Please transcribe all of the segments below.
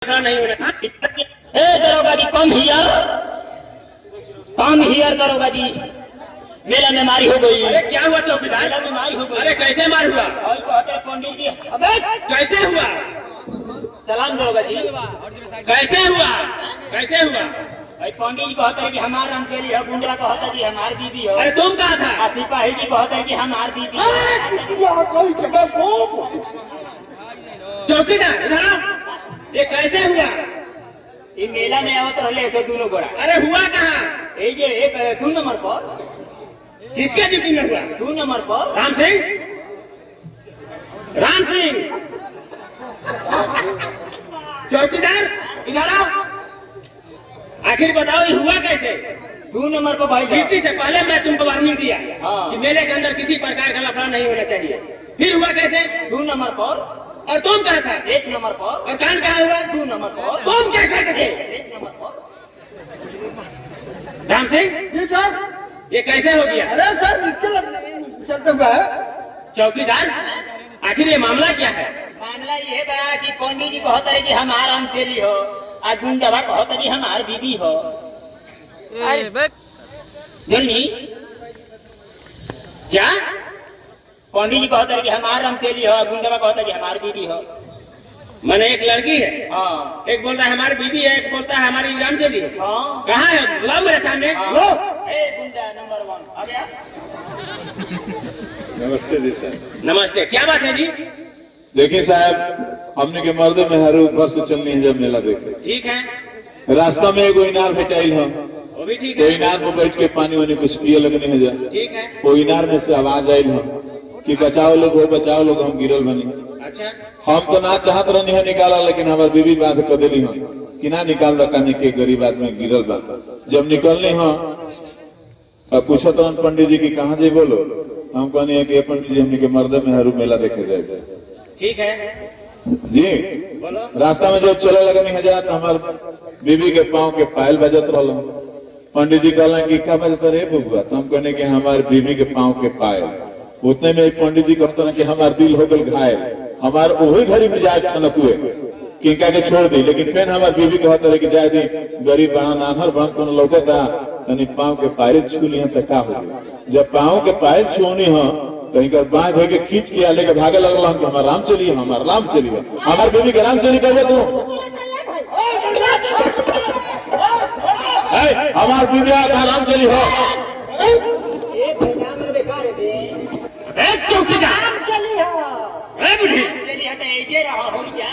नहीं होना। ए दरोगा जी कम हियर दरोगा जी, मेला में मारी हो गई। अरे क्या हुआ चौकीदार? मेला में मारी हो गई। अरे कैसे मार हुआ? पंडित जी, अबे कैसे हुआ? सलाम दरोगा जी। कैसे हुआ? कैसे हुआ? भाई पंडित जी कहते हैं कि हमार रमकेली है, गुंडा कहता है कि हमार बीबी हो। अरे तुम कहा था? सिपाही जी कहते हैं कि हमार बीबी है। चौकीदार इधर आओ। ये कैसे हुआ? ये मेला में आवत रहे ऐसे दोनों गोरा। अरे हुआ कहाँ? ये एक 2 नंबर पर, किसके ड्यूटी में हुआ? 2 नंबर पर राम सिंह। राम सिंह चौकीदार इधर आओ। आखिर बताओ ये हुआ कैसे? 2 नंबर पर भाई ड्यूटी से पहले मैं तुमको वार्निंग दिया हाँ। कि मेले के अंदर किसी प्रकार का लफड़ा नहीं होना चाहिए। फिर हुआ कैसे? 2 नंबर पर, और तुम कहा था? 1 नंबर पर, और कांड कहाँ हुआ? 2 नंबर पर, तुम क्या कहते थे? 1 नंबर पर। राम सिंह जी सर। ये कैसे हो गया? अरे सर इसके चलते हुआ है। चौकीदार आखिर ये मामला क्या है? मामला ये बा कि पंडित जी कहते हैं कि हमार आम चली हो, आ गुंडवा कहते हैं कि हमार बीबी हो। जल्दी क्या? पंडित जी कहते हैं कि हमार आम चली हो, गुंडवा कहते हैं कि हमार बीबी हो। मैंने एक लड़की है, हाँ एक बोलता है हमारी बीबी है, एक बोलता है हमारी राम चली है। हाँ कहाँ है? बुलाओ मेरे सामने। लो ए गुंडा नंबर 1 आ गया। नमस्ते जी सर। नमस्ते। क्या बात है जी? देखिए साहब, हमने के मर्द मेहरारू ऊपर से चलनी है जब मेला देखे, ठीक है, रास्ता में एगो इनार भेटाइल है। वो भी ठीक तो है। इनार में बैठ के पानी वानी कुछ पिए लगने है जा। ठीक है। वो इनार में से आवाज आयल है कि बचाओ लोग, वो बचाओ लोग, हम गिरल बनी। अच्छा, हम तो ना चाहत रहनी है निकाला, लेकिन हमार बीबी बात कर देली है कि ना निकाल दा, कहने के गरीब आदमी गिरल बा। जब निकलने हैं अब पूछो तो पंडित जी की कहाँ जे बोलो, हम कहने हैं कि पंडित जी हमने के मर्द मेहरारू मेला देखे जाए। ठीक है, जी बोलो। रास्ता में जब चले लगनी हजार तो हमार बीबी के पाँव के पायल बजत रहा। पंडित जी कहला कि क्या बजत रे बबुआ? तो हम कहने कि हमारे बीबी के पाँव के पायल। उतने में पंडित जी कहते हैं कि हमार दिल हो गल घायल। हमार वही घड़ी मिजाज ठनक हुए कि कह के छोड़ दी, लेकिन फिर हमार बीबी कहते रहे कि जाए दी, गरीब बना नानहर बन को लौटता तनी पाँव के पायल छू ली तो का हो गई। जब पाँव के पायल छूनी है कहीं कर बांध के खींच के लेके भागे लगल हम कि हमार राम चलिए, हमार राम चलिए, हमार बीबी के राम चली कहबो तू। हमार बीबी का राम चली हो। एक महीना में बेकार है बे। ए चौकीदार, आम चली हो, ए बुढ़ी, चली है तो ऐसे रहा हो जा।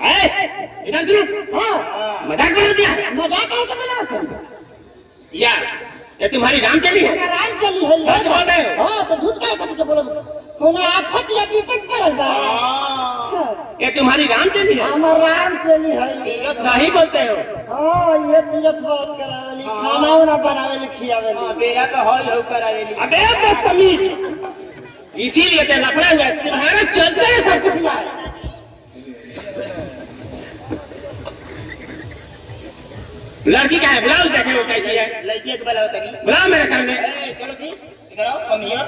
ए इधर सुनो। हाँ मजाक बना दिया मजाक है कि बनाओ तुम? यार? ये तुम्हारी राम चली है? हमारा राम चली है। सच बोल रहे हो? हाँ तो झूठ काहे कथी के बोलो? कोनो आफत या विपत पड़ल बा। ये तुम्हारी राम चली है? हमार राम चली है। तो सही बोलते हो। हाँ ये तीरथ बात करावेली, खाना उना बनावेली, खियावेली। बेरा तो हॉल हो करावेली। अबे बदतमीज, इसीलिए तो लफड़ा हुआ है। तुम्हारे चलते हैं सब कुछ हुआ है। लड़की क्या है? बुलाओ, देखे वो कैसी है। लड़की एक बला होता है। बुलाओ मेरे सामने। चलो जी इधर आओ, कम हियर।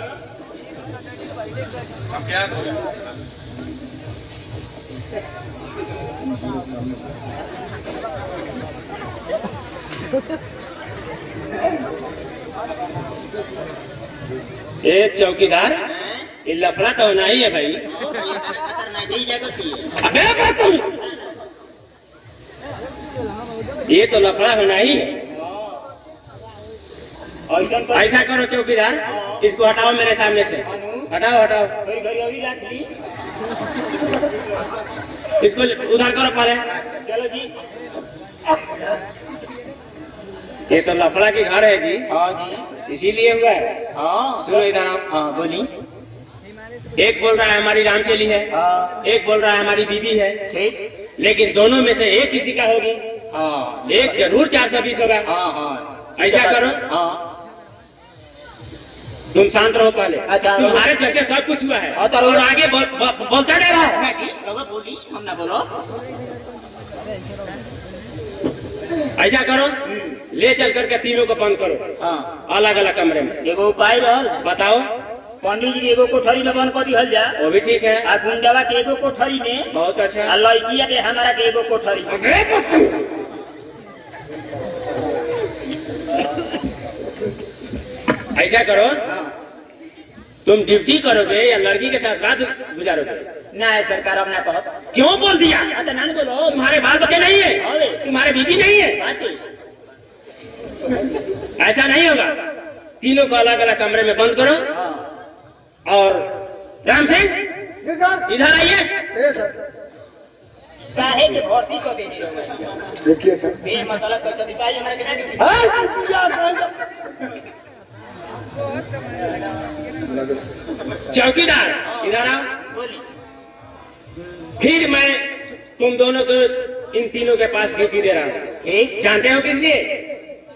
ए चौकीदार, ये लफड़ा तो होना ही है भाई। नहीं जगह थी। अबे बदतमीज, ये तो लफड़ा होना ही है। ऐसा करो चौकीदार, इसको हटाओ मेरे सामने से। हटाओ हटाओ, घड़ी अभी रख ली। इसको उधर करो पहले। चलो जी। ये तो लफड़ा के घर है जी, हाँ जी। इसीलिए हुआ है। हाँ सुनो इधर आओ। हाँ बोली। एक बोल रहा है हमारी राम चली है, हाँ एक बोल रहा है हमारी बीबी है, ठीक। लेकिन दोनों में से एक किसी का होगी। हाँ एक जरूर 420 होगा। हाँ हाँ ऐसा करो। हाँ तुम शांत रहो पहले। अच्छा। तुम्हारे चलते सब कुछ हुआ है हाँ, तो और आगे बोलता नहीं रहो। मैं की रघुआ बोली, हम ना बोलो। ऐसा करो, ले चल करके तीनों को बंद करो हाँ अलग अलग कमरे में। एगो उपाय रहल। बताओ। पंडित जी के एगो कोठरी में बंद कर दिहल जा, वो भी ठीक है। आ गुंडवा के एगो कोठरी में, बहुत आ अच्छा। लड़किया के हमारा के एगो कोठरी में। ऐसा करो, तुम ड्यूटी करोगे या लड़की के साथ रात गुजारोगे? ना है सरकार, अब ना कहो। क्यों बोल दिया? तो ना बोलो, तुम्हारे बाल बच्चे नहीं है, अरे। तुम्हारे बीवी नहीं है, बाटी। ऐसा नहीं होगा। तीनों को अलग अलग कमरे में बंद करो। हाँ। और राम सिंह जी सर। इधर आइए। ए सर। काहे के भर्ती को देनी रहो? ठीक है सर। बे मतलब कैसे दिखाई हमारे के ना ड्यूटी। हाँ, क्या करेंगे? चौकीदार इधर आओ। बोली। फिर मैं तुम दोनों को इन तीनों के पास ड्यूटी दे रहा हूँ। ठीक। जानते हो किस लिए?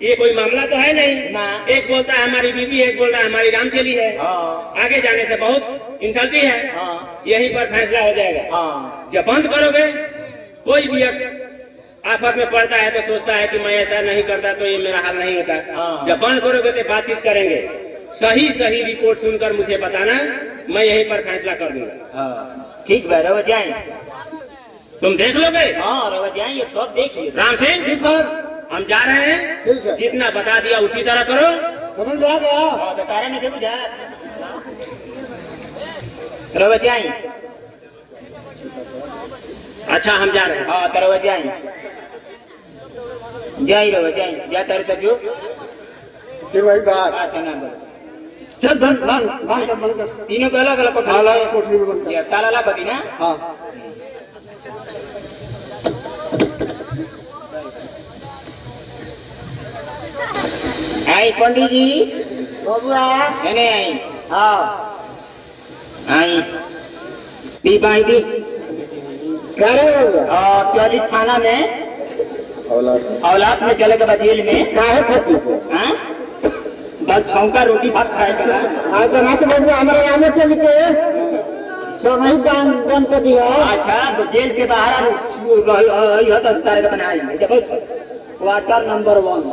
ये कोई मामला तो है नहीं ना। एक बोलता है हमारी बीवी, एक बोल रहा है हमारी रामचली है। हाँ। आगे जाने से बहुत इंसल्टी है। हाँ। यहीं पर फैसला हो जाएगा। हाँ। जब बंद करोगे, कोई भी आफत में पड़ता है तो सोचता है कि मैं ऐसा नहीं करता तो ये मेरा हाल नहीं होता। हाँ। जब बंद करोगे तो बातचीत करेंगे, सही सही रिपोर्ट सुनकर मुझे बताना, मैं यहीं पर फैसला कर दूंगा। हाँ। ठीक है, रहो जाए। तुम देख लोगे? हाँ, रहो जाए, ये सब देख लियो। राम सिंह जी सर। हम जा रहे हैं। ठीक है। जितना बता दिया उसी तरह करो। समझ में आ गया? हाँ, बता रहे नहीं बुझा। रहो जाए। अच्छा हम जा रहे हैं। हाँ, तो रहो जाए। जाई रहो जाए, जा तारे तक जो। फिर वही बात। अच्छा ना बोलो। चल बंद कर। तीनों को अलग अलग कोठरी। अलग कोठरी में बंद कर। ये ताला लगा दी ना। हाँ। आई पंडित जी, बबुआ। नहीं आई। हाँ। आई। पी पाई थी। क्या रे बबुआ? और चौली थाना में, औलाद में चले के बाद जेल में। काहे खाती? हाँ? बस छौंका रोटी भात खाए का। आज बना के बबुआ हमारे गाँव में चल के सब ही बंद कर दिया। अच्छा, तो जेल से बाहर रही तो सारे का बनाई। देखो, क्वार्टर नंबर 1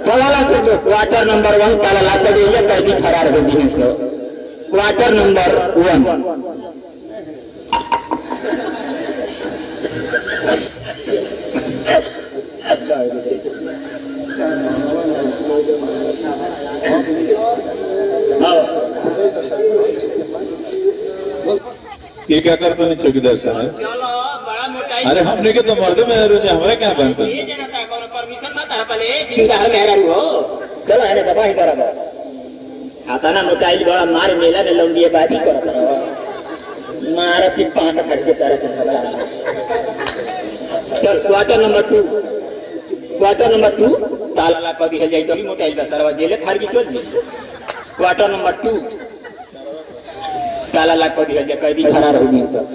ताला लगा दो। क्वार्टर नंबर 1 ताला लगा दीजिए, कैदी फरार हो गई है। Quarter number 1। ये क्या करते नहीं चौकीदार साहब? चलो, बड़ा मोटाई। अरे हमने के तो मर्द में रोज हमारे क्या बनते? ये जनता को परमिशन मत है पहले दिन शहर में रह हो। चलो है ना दबा ही करा। आता ना मोटाई बड़ा मार मेला में लौंडिए बाजी करता है। मारा फिर 5 खर्चे सारे से खबरा। चल क्वार्टर नंबर 2। क्वार्टर नंबर 2 ताला ला कर दिया जाए तो ही मोटाई का सरवा जेल थार की छोड़ दी। क्वार्टर नंबर 2 ताला ला कर दिया जाए, कैदी फरार हो गई सब।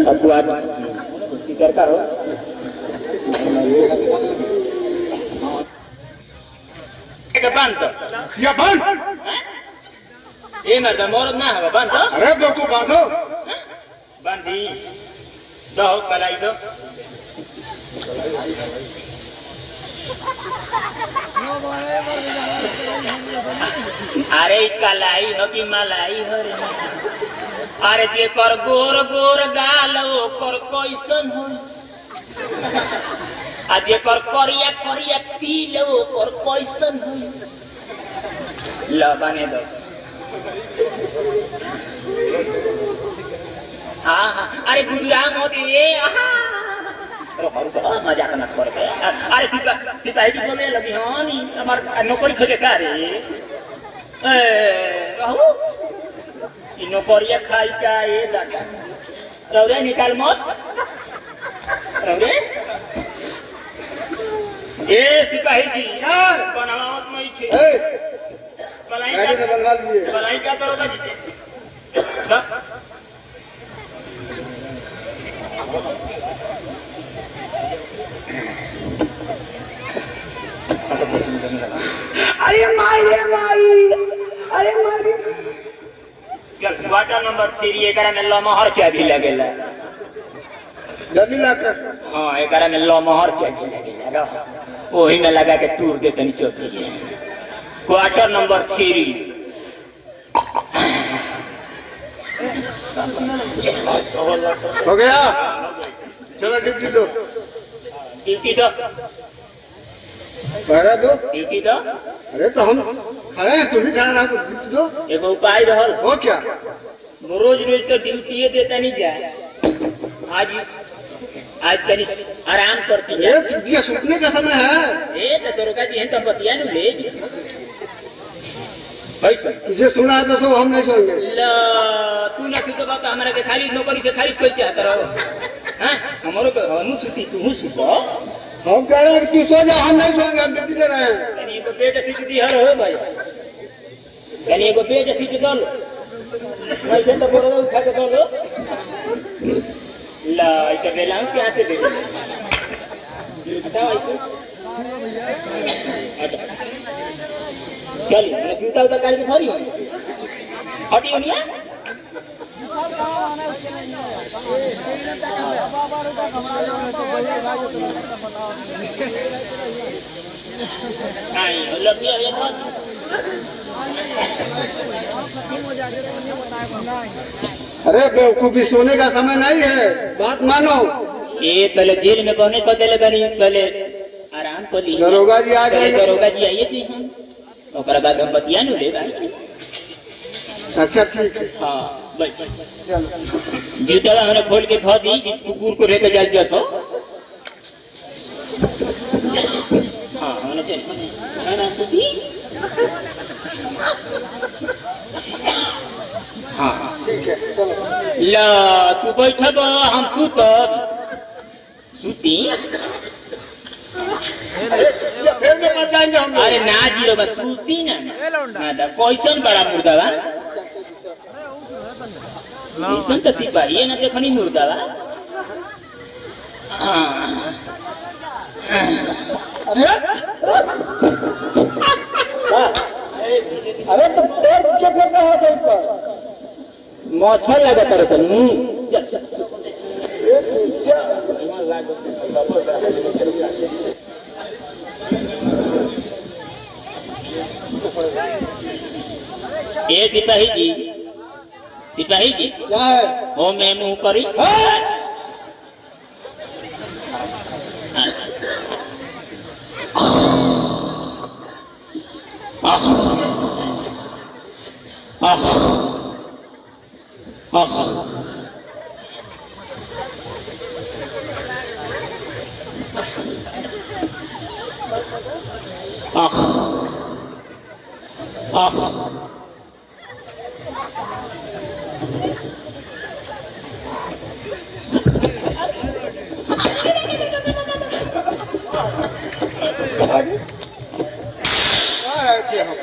अब कुछ करता हो। बंद या बंद। ये मर्द मोर ना है बंद। अरे बेवकूफ बांधो। बंदी दो कलाई दो। अरे कलाई हो कि मलाई हो रे। अरे जे कर गोर गोर गाल ओकर कैसन हो, आ जे कर करिया करिया तिल ओकर कैसन हो। ला बने दो। हाँ हाँ, अरे गुजराम होती है। मजाक न कर। अरे सिपाही जी बोले लगी हाँ नहीं हमारे नौकरी खोजे का रे। रहू ये नौकरिया खाई का ये दादा रौरे निकाल मत। रौरे ए सिपाही जी बनावत नहीं थे। गाड़ी से बनवा लीजिए। बनाई क्या करोगा जी? अरे माई रे माई। अरे माई। चल क्वार्टर नंबर 3 एकरा में लमहर चाबी लगेला। जल्दी ला कर। हाँ, एकरा में लमहर चाबी लगेला। रह वही में लगा के तूर दे तनी चौकी। Quarter number 3। हो गया, चलो ड्यूटी दो, ड्यूटी दो, पहरा दो। ड्यूटी दो। अरे तो हम खड़े हैं, तुम भी खड़ा रहो, तो ड्यूटी दो। एगो उपाय रहल, हो क्या? रोज रोज तो ड्यूटी देता नहीं जाए, आज आज तनी आराम करती ये जाए। छुट्टियां सूखने का समय है। ए तो दरोगा जी हैं तो बतिया न ले पैसा तुझे सुना है तो सो हम नहीं सोएंगे। ला तू ना सुतो बात हमारे के खाली नौकरी से खारिज कोई चाहता रहो हैं हमरो के हनु सुती तू सुतो हम कह रहे हैं कि तू सो जा, हम नहीं सोएंगे, हम ड्यूटी दे रहे हैं। कनी को पेट सिटी हर हो भाई, कनी को पेट सिटी दो मैं से तो बोलो उठा के दो ला इसे बेला क्या से दे बताओ ऐसे चलिए मैं जूता उतार काट के थोड़ी हूँ हटी होनी है नहीं लग गया ये बात अरे बेवकूफी, सोने का समय नहीं है, बात मानो। ये पहले जेल में बने को देले बनी पहले आराम को ली दरोगा जी आ जाएंगे। दरोगा जी आइए थी हम ओकरा बाद हम बतिया नु ले भाई। अच्छा ठीक है, हां बैठ चलो। जूता हमने खोल के धो दी कि कुकुर को लेके जा दिया सो। हां हमने चल ना सुती हां ठीक है, चलो। ला तू बैठब हम सुतब सुती फिर में मर जाएंगे हम लोग। अरे ना जीरो बस सूती ना ना दा कैसन बड़ा मुर्दा बा कैसन तो सिपाही है ना देखनी मुर्दा बा हाँ अरे अरे तो पैर क्या फेंका है सही पर? मच्छर लगा तारे सन चल चल ये चीटिया। ए सिपाही जी क्या है? हो मैं मुंह करी हाँ? अच्छा कहाँ रहे थे हम?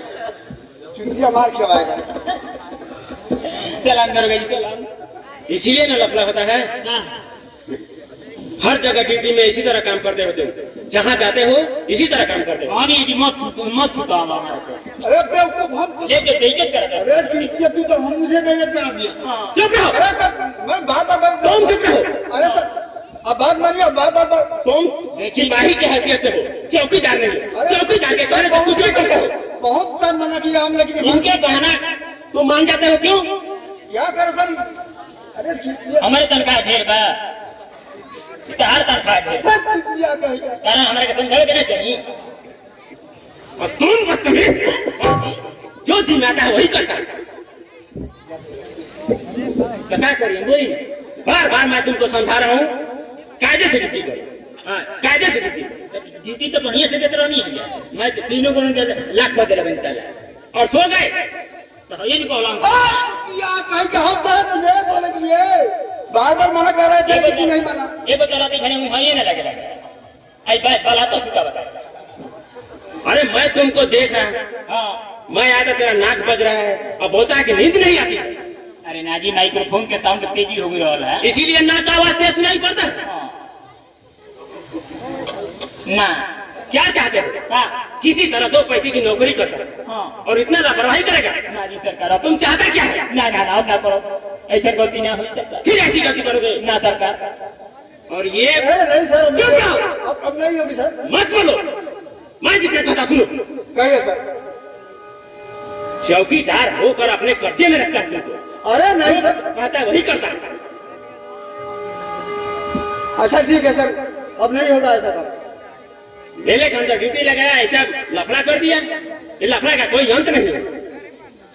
चुटिया मार खिलाएगा। सलाम दरोगा जी सलाम इसीलिए ना लफड़ा होता है। हर जगह ड्यूटी में इसी तरह काम करते होते हो, जहाँ जाते हो इसी तरह काम करते हो। अभी जी मत छुटा हमारा अरे बेवकूफ, हम लेके बेइज्जत कर दे अरे चुटिया, तू तो हम मुझे बेइज्जत करा दिया। चुप रहो, अरे सर, मैं बात तुम चुप रहो। अरे सर, अब बात मानिए, बात तुम सिपाही की हैसियत से हो, चौकीदार नहीं हो। चौकीदार के कहने से कुछ भी करते हो। बहुत साल मना किया हम, लेकिन इनके कहना तुम मान जाते हो, क्यों? क्या कर सर? अरे चुटिया, हमारे तनख्वाह ढेर बा हर तनख्वाह ढेर चुटिया कहेगा। कारण हमारे के समझावे देना चाहिए। और तुम बदतमीज, जो जिम्मेदार है वही करता है। तो क्या करिए बोली बार बार मैं तुमको समझा रहा हूँ, कायदे से ड्यूटी करो। हाँ कायदे से ड्यूटी, ड्यूटी तो बढ़िया से देते रहनी है। मैं तो तीनों को लाख बदल बनता है और सो गए। तो ये नहीं कहला चुटिया कहेगा, हम कहे तुझे बोले के लिए बार बार मना कर रहे थे, कि नहीं माना। ये बता रहा खाने मुंह ये ना लग रहा है। आई बात भला तो सीधा बता। अरे मैं तुमको देख रहा हूँ, हाँ मैं आया था, तेरा नाक बज रहा है और बोलता है कि नींद नहीं आती, अरे नाजी माइक्रोफोन के साउंड तेजी हो गई रहा है। इसीलिए नाक का आवाज तेज सुनाई पड़ता है। हाँ। ना क्या चाहते हो? हाँ किसी तरह 2 पैसे की नौकरी करता है हाँ और इतना लापरवाही करेगा? नाजी सरकार तुम चाहता क्या है? ना ना ना ना करो, ऐसे गलती ना हो सकता। फिर ऐसी गलती करोगे? ना सरकार। और ये नहीं सर, चुप रहो। अब नहीं होगी सर। मत बोलो, मैं जितना कहता सुनो। कहिए सर। चौकीदार होकर अपने कब्जे में रखता है तुमको। अरे नहीं सर। कहता है वही करता है। अच्छा ठीक है सर, अब नहीं होगा ऐसा काम। मेले के अंदर ड्यूटी लगाया, ऐसा लफड़ा कर दिया। ये लफड़ा का कोई अंत नहीं है,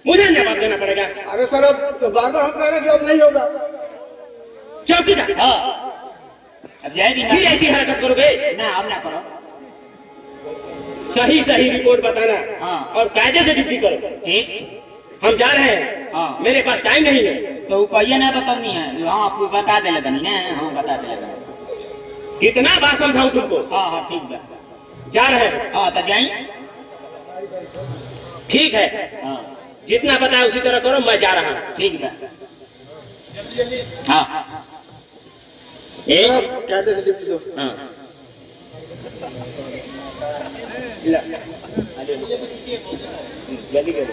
मुझे जवाब देना पड़ेगा। अरे सर अब तो बार बार हम कह रहे हैं कि अब नहीं होगा। चौकीदार फिर ऐसी हरकत करोगे ना अब ना करो। सही सही रिपोर्ट बताना हाँ। और कायदे से ड्यूटी करो। ठीक। हम जा रहे हैं। हाँ। मेरे पास टाइम नहीं है। तो ऊपर ना बतानी है। हाँ आपको बता दे लगनी ना। हाँ बता दे लगनी। कितना बार समझाऊं तुमको? हाँ हाँ ठीक है। जा रहे हैं। हाँ तो जाई। ठीक है, हाँ जितना बताया उसी तरह करो, मैं जा रहा हूँ। ठीक है। हाँ सर कहते थे डिप्टी दो। हाँ। जल्दी करो।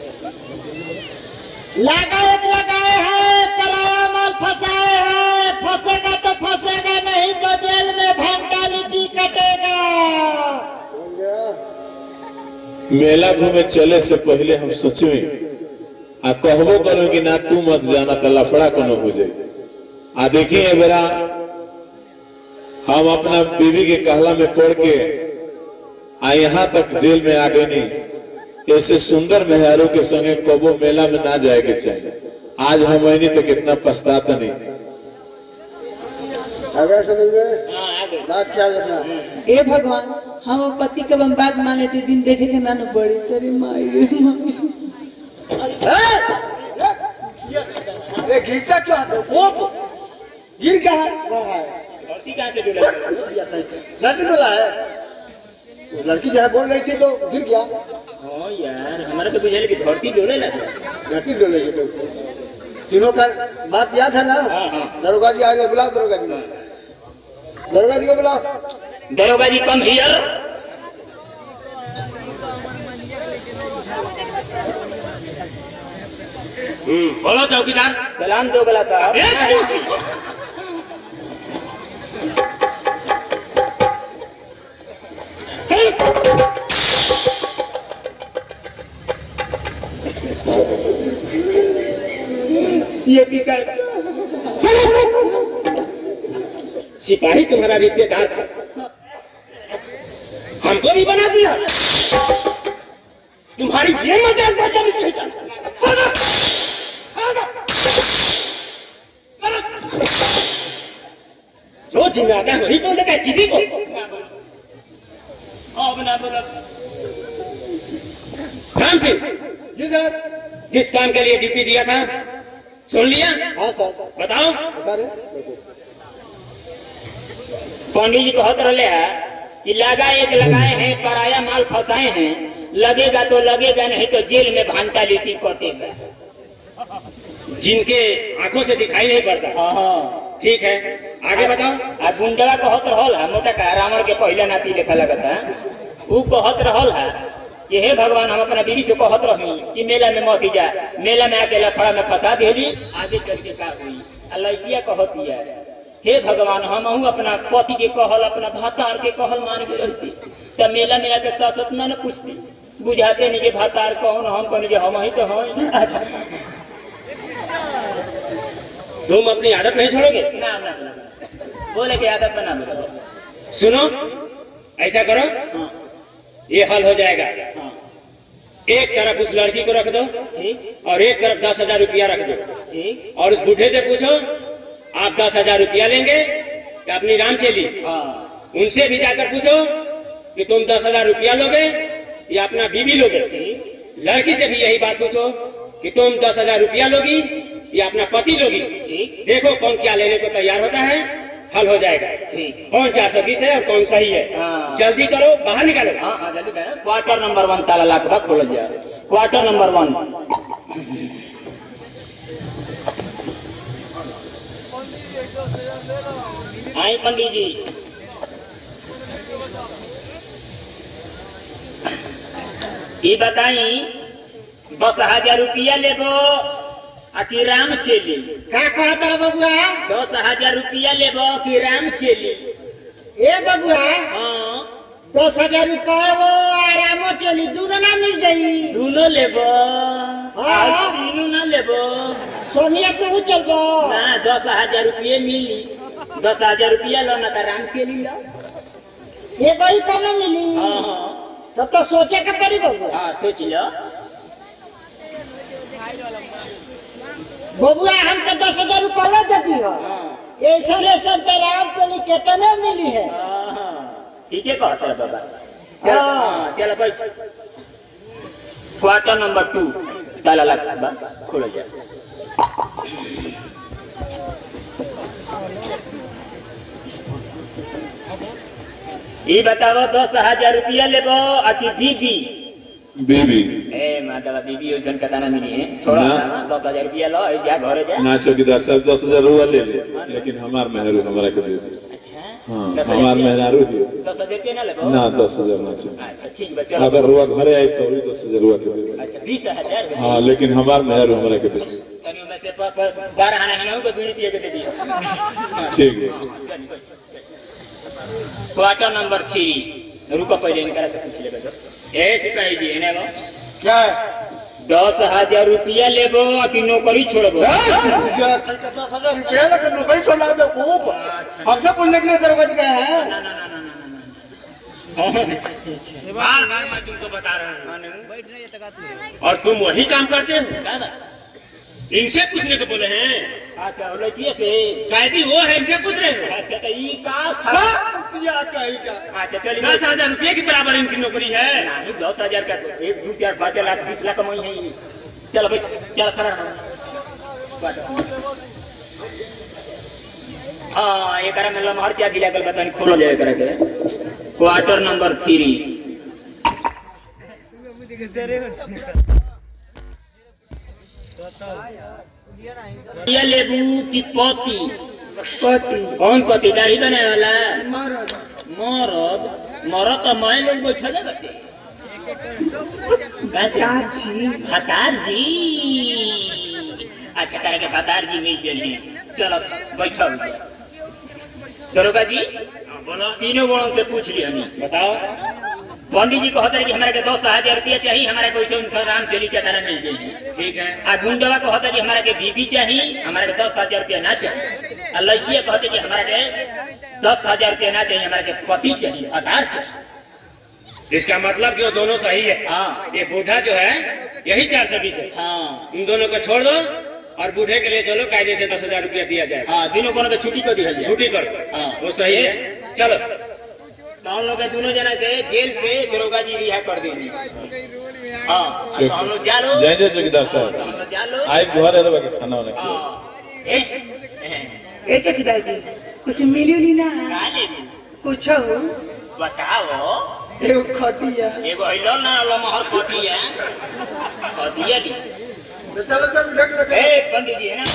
लगाए हैं, पराया माल फंसाए हैं, फंसेगा तो फंसेगा, नहीं तो जेल में भंटालिटी कटेगा। मेला घूमे चले से पहले हम सोचे आ कहबो करो कि ना तू मत जाना तो लफड़ा कोनो हो जाए। आ देखिए बेरा हम अपना बीवी के कहला में पड़ के आ यहाँ तक जेल में आ गए नहीं। ऐसे सुंदर मेहरारू के संगे कबो मेला में ना जाए के चाहिए। आज हम नहीं तो कितना पछताता नहीं। अगर समझ गए हाँ, आ गए। बात क्या करना। ए भगवान, हम पति के हम बात मान लेते दिन देखे के ना न पड़ी तेरी माई रे माई। ये गिरता क्यों है? वो गिर क्या है? रहा है लड़की कहाँ से डुला? लड़की डोला है। वो लड़की जो है बोल रही थी तो गिर गया। हाँ यार, हमारा तो बुझाइल कि धरती डोले लगा। लड़की डोलेगी तो तीनों का बात याद है ना। हाँ, हाँ। दरोगा जी आगे बुलाओ। दरोगा जी दरोगा जी को बुलाओ। दरोगा जी कम हियर। बोलो चौकीदार। सलाम दो गला साहब। सिपाही तुम्हारा रिश्तेदार था, हमको भी बना दिया। तुम्हारी ये मजाक बदतमीज नहीं जानता। जो जिम्मेदार है वही बोल देगा किसी को। राम सिंह, जी सर। जिस काम के लिए ड्यूटी दिया था सुन लिया? हाँ सर। बताओ। बता रहे। पंडित जी कहत रहे है कि लगा एक लगाए हैं, पराया माल फंसाए हैं, लगेगा तो लगेगा, नहीं तो जेल में भांटा लिट्टी कटेगा। जिनके आंखों से दिखाई नहीं पड़ता। हाँ हाँ ठीक है, आगे बताओ। आ गुंडवा कहत रहल है, मोटा का रावण के पहला नाती देखा लगता है। वो कहत रहल है कि हे भगवान, हम अपना बीवी से कहत रही कि मेला में मत जा, मेला में आके लफड़ा में फंसा देली, आगे चल के का हुई। आ लड़किया कहती है हे भगवान, हम अपना पति के कहल, अपना भातार के कहल मान के रहती, तब मेला में आके सासत न पूछती। बुझाते नहीं कि भातार कौन, हम कहनी कि हम ही तो हैं। अच्छा तुम अपनी आदत नहीं छोड़ोगे? ना ना ना, बोले की आदत बना दो। सुनो, ऐसा करो, हाँ ये हल हो जाएगा। हाँ एक तरफ उस लड़की को रख दो ठीक और एक तरफ 10,000 रुपया रख दो, ठीक। और उस बूढ़े से पूछो आप 10,000 रुपया लेंगे या अपनी राम चली। हाँ उनसे भी जाकर पूछो कि तुम 10,000 रुपया लोगे या अपना बीवी लोगे। ठीक लड़की से भी यही बात पूछो कि तुम 10,000 रुपया लोगी या अपना पति लोगी। ठीक देखो कौन क्या लेने को तैयार होता है, हल हो जाएगा। ठीक। कौन 420 है और कौन सही है। हाँ। जल्दी करो, बाहर निकालो। हाँ हाँ जल्दी करें। क्वार्टर नंबर 1 ताला लाख का खोल जाए। Quarter number 1। आई पंडित जी। ये बताई 10,000 रुपया लेबो कि राम चली? का कहत रहे बबुआ? 10,000 रुपया लेबो कि राम चली? ए बबुआ, हाँ 10,000 रुपया वो आरामो चली दोनों ना मिल जाई दोनों लेबो हाँ। तीनों ना लेबो सोनिया तू चलबो ना 10,000 रुपये मिली 10,000 रुपया लो ना तो राम चली लो ये कोई कम न मिली हाँ तब तो सोचे के पड़ी बबुआ हाँ सोच लो बबुआ हमको 10,000 रुपया ले देती हो ऐसा ऐसा तेरा चली कितने मिली है ठीक है कहते हैं बाबा चल हाँ, चलो भाई क्वार्टर नंबर 2 ताला लगा खोलो जा ये बताओ 10,000 रुपया लेबो अति बीबी बीबी ए माधवा बीबी ओसन का ताना मिली है थोड़ा ना। 10,000 रुपया लो जा घरे जा ना चौकीदार साहब 10,000 रुपया ले ले लेकिन हमार मेहरू हमारा के दे दे अच्छा हाँ 10,000 हमार रुपया- मेहरारू ही 10,000 रुपया ना लेबो ना 10,000 ना चाहिए अच्छा ठीक बा चलो अगर रुआ घरे आई तो भी 10,000 रुपया के दे दे अच्छा 20,000 हाँ लेकिन हमार मेहरू हमारा के दे दे तनी में से 12 आने हना को बीड़ी पिए के दे दियो ठीक है क्वार्टर नंबर 3 रुको पहले इनकरा से पूछ लेबे तो ए सिपाही जी एने लो क्या है 10,000 रुपया लेबो कि नौकरी छोड़बो 10,000 रुपया लेकिन नौकरी छोड़ना है बेवकूफ हमसे पूछने के लिए दरोगा जी गए हैं ना ना ना ना ना बार बार मैं तुमको बता रहा हूँ और तुम वही काम करते हो ना ना इनसे पूछने को बोले हैं अच्छा वो लड़की से कैदी वो है इनसे पूछ रहे हो अच्छा तो ई का खा क्या कही क्या अच्छा चलिए 10,000 रुपये के बराबर इनकी नौकरी है नहीं 10,000 का 1 2 4 5 लाख 20 लाख कमाई है ये। चलो भाई चल खड़ा रहो हाँ एक में लमहर चा दिला कल बतानी खोलो जाए करके क्वार्टर नंबर 3 ये लेबू की पति पति कौन पति दाढ़ी बनाने वाला मरद मरद मरद तो मैं लोग बैठले बैठे तार जी फतार जी अच्छा करके फतार जी मिल गए चलो बैठो दरोगा जी बोलो तीनों बड़ों से पूछ लिया हमने बताओ पंडित जी को होता है कि हमारे के 10,000 रुपया चाहिए हमारे को इसे उनसे राम चली के तरह मिल जाए ठीक है आ गुंडवा को होता है कि हमारे के बीबी चाहिए हमारे के 10,000 रुपया ना चाहिए और लड़किया को होता है कि हमारे के 10,000 रुपया ना चाहिए हमारे के पति चाहिए आधार चाहिए इसका मतलब कि वो दोनों सही है हाँ ये बूढ़ा जो है यही 420 है हाँ इन दोनों को छोड़ दो और बूढ़े के लिए चलो कायदे से 10,000 रुपया दिया जाए हाँ तीनों को ना छुट्टी कर दी है छुट्टी करो हाँ वो सही है चलो तो हम लोग दोनों जना से जेल से दरोगा जी रिहा कर देंगे हाँ तो हम लोग जा लो जय जय चौकीदार साहब हम लोग जा लो आई घर है के खाना वाना खिलाओ। हाँ ए चौकीदार जी कुछ मिली उली ना का लेबू? कुछ हो बताओ एगो खटिया एगो हिलो ना लमहर खटिया खटिया दी चलो चल देख ले ए पंडित जी है ना